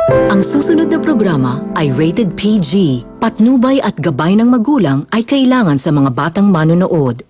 Ang susunod na programa ay rated PG. Patnubay at gabay ng magulang ay kailangan sa mga batang manonood.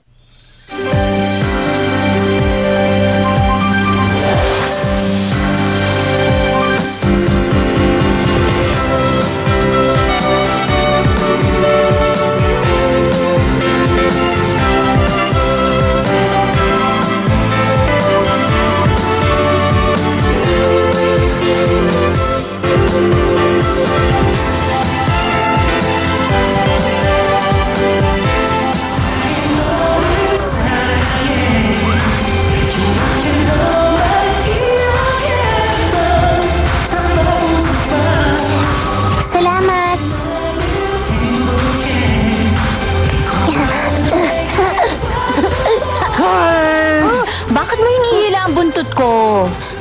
Bakit mo hinihila ang buntot ko?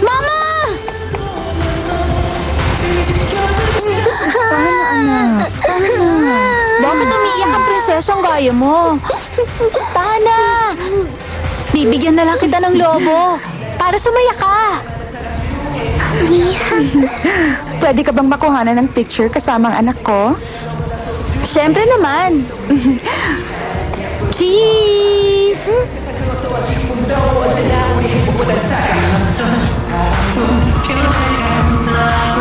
Mama! Anak. Bakit umiiyak ang prinsesang gaya mo? Tana! Bibigyan na lang kita ng lobo para sumaya ka. Pwede ka bang makuhanan ng picture kasama ang anak ko? Siyempre naman. Cheese!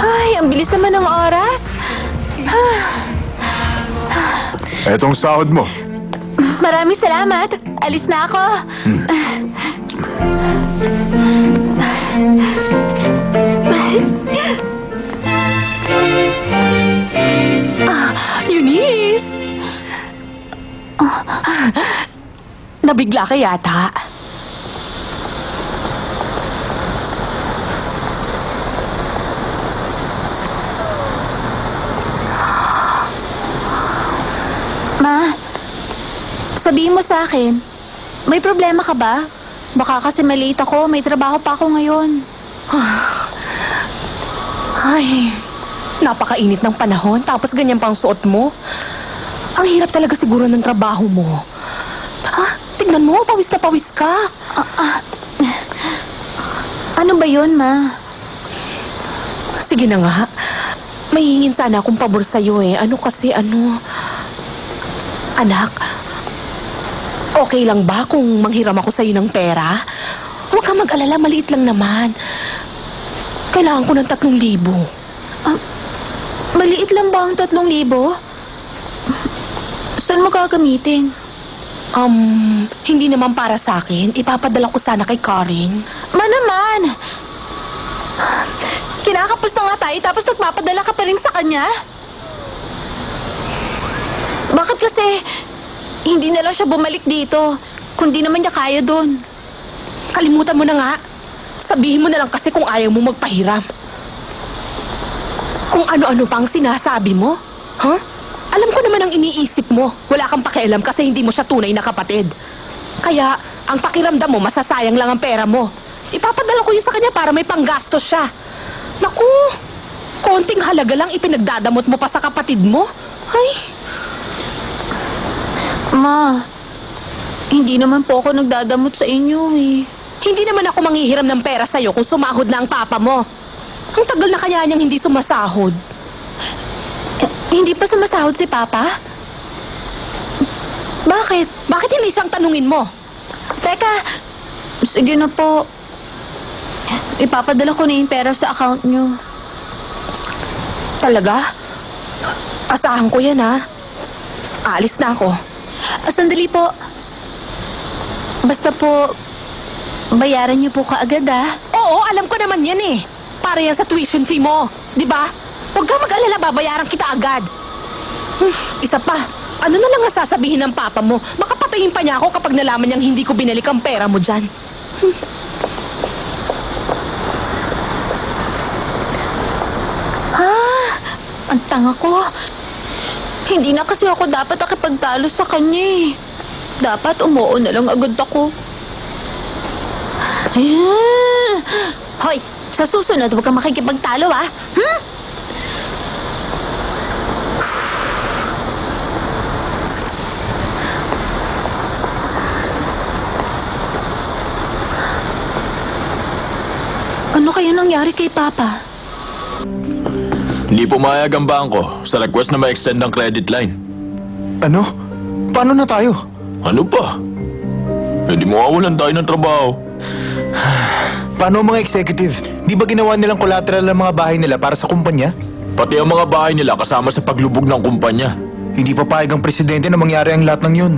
Ay, ang bilis naman ng oras. Etong sahod mo. Maraming salamat. Alis na ako. Eunice! Nabigla ka yata. Ma, sabihin mo sa akin, may problema ka ba? Baka kasi malate ako, may trabaho pa ako ngayon. Ay, napakainit ng panahon, tapos ganyan pang suot mo. Ang hirap talaga siguro ng trabaho mo. Ha? Tignan mo, pawis na pawis ka. Ano ba yun, Ma? Sige na nga. May hingin sana akong pabor sa'yo eh. Anak, okay lang ba kung manghiram ako sa'yo ng pera? Huwag kang mag-alala, maliit lang naman. Kailangan ko ng 3,000. Maliit lang ba ang 3,000? Saan mo gagamitin? Hindi naman para sa akin. Ipapadala ko sana kay Karin. Ma naman! Kinakapos na nga tayo tapos nagpapadala ka pa rin sa kanya? Bakit kasi hindi na lang siya bumalik dito kung di naman niya kaya doon? Kalimutan mo na nga. Sabihin mo na lang kasi kung ayaw mo magpahiram. Kung ano-ano pang sinasabi mo. Huh? Alam ko naman ang iniisip mo. Wala kang pakialam kasi hindi mo siya tunay na kapatid. Kaya, ang pakiramdam mo, masasayang lang ang pera mo. Ipapadala ko yun sa kanya para may panggastos siya. Naku, konting halaga lang ipinagdadamot mo pa sa kapatid mo. Ay. Ma, hindi naman po ako nagdadamot sa inyo eh. Hindi naman ako manghihiram ng pera sa'yo kung sumahod na ang papa mo. Ang tagal na kaya niyang hindi sumasahod. Hindi pa sumasahod si Papa? Bakit? Bakit hindi siyang tanungin mo? Teka, sige na po. Ipapadala ko na yung pera sa account niyo. Talaga? Asahan ko yan, ha? Aalis na ako. Sandali po. Basta po, bayaran niyo po kaagad, ha? Oo, alam ko naman yan, eh. Para yan sa tuition fee mo. Di ba? Huwag kang mag-alala, babayaran kita agad. Isa pa, ano na lang ang sasabihin ng papa mo? Makapatayin pa niya ako kapag nalaman niyang hindi ko binalik ang pera mo dyan. Ang tanga ko. Hindi na kasi ako dapat nakipagtalo sa kanya eh. Dapat umuo na lang agad ako. Hoy, sa susunod huwag kang makikipagtalo ah. Ano kaya nangyari kay Papa? Hindi pumayag ang bangko sa request na ma-extend ang credit line. Ano? Paano na tayo? Ano pa? Hindi mawawalan tayo ng trabaho. Paano ang mga executive? Di ba ginawa nilang collateral ang mga bahay nila para sa kumpanya? Pati ang mga bahay nila kasama sa paglubog ng kumpanya. Hindi papayag ang presidente na mangyari ang lahat ng yun.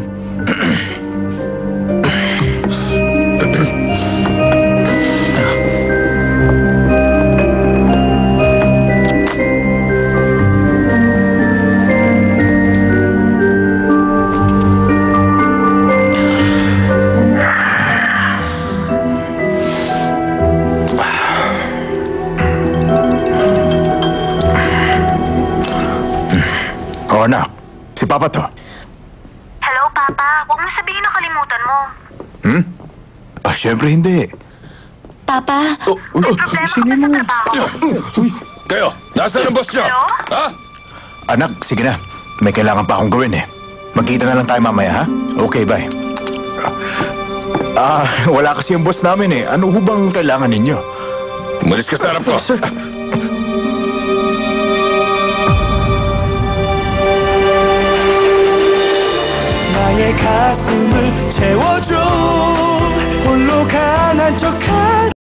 Oh, anak. Si Papa to. Hello, Papa. Huwag mo sabihin na kalimutan mo. Syempre hindi. Papa, Problema sino ka ba mo? sa trabaho? Kayo, nasaan ang boss niyo? Hello? Ha? Anak, sige na. May kailangan pa akong gawin eh. Magkita na lang tayo mamaya, ha? Okay, bye. Wala kasi yung boss namin eh. Ano ho bang kailangan ninyo? Umalis ka sa harap ko. Sir. 나의 가슴을 채워줘 홀로 가난 척한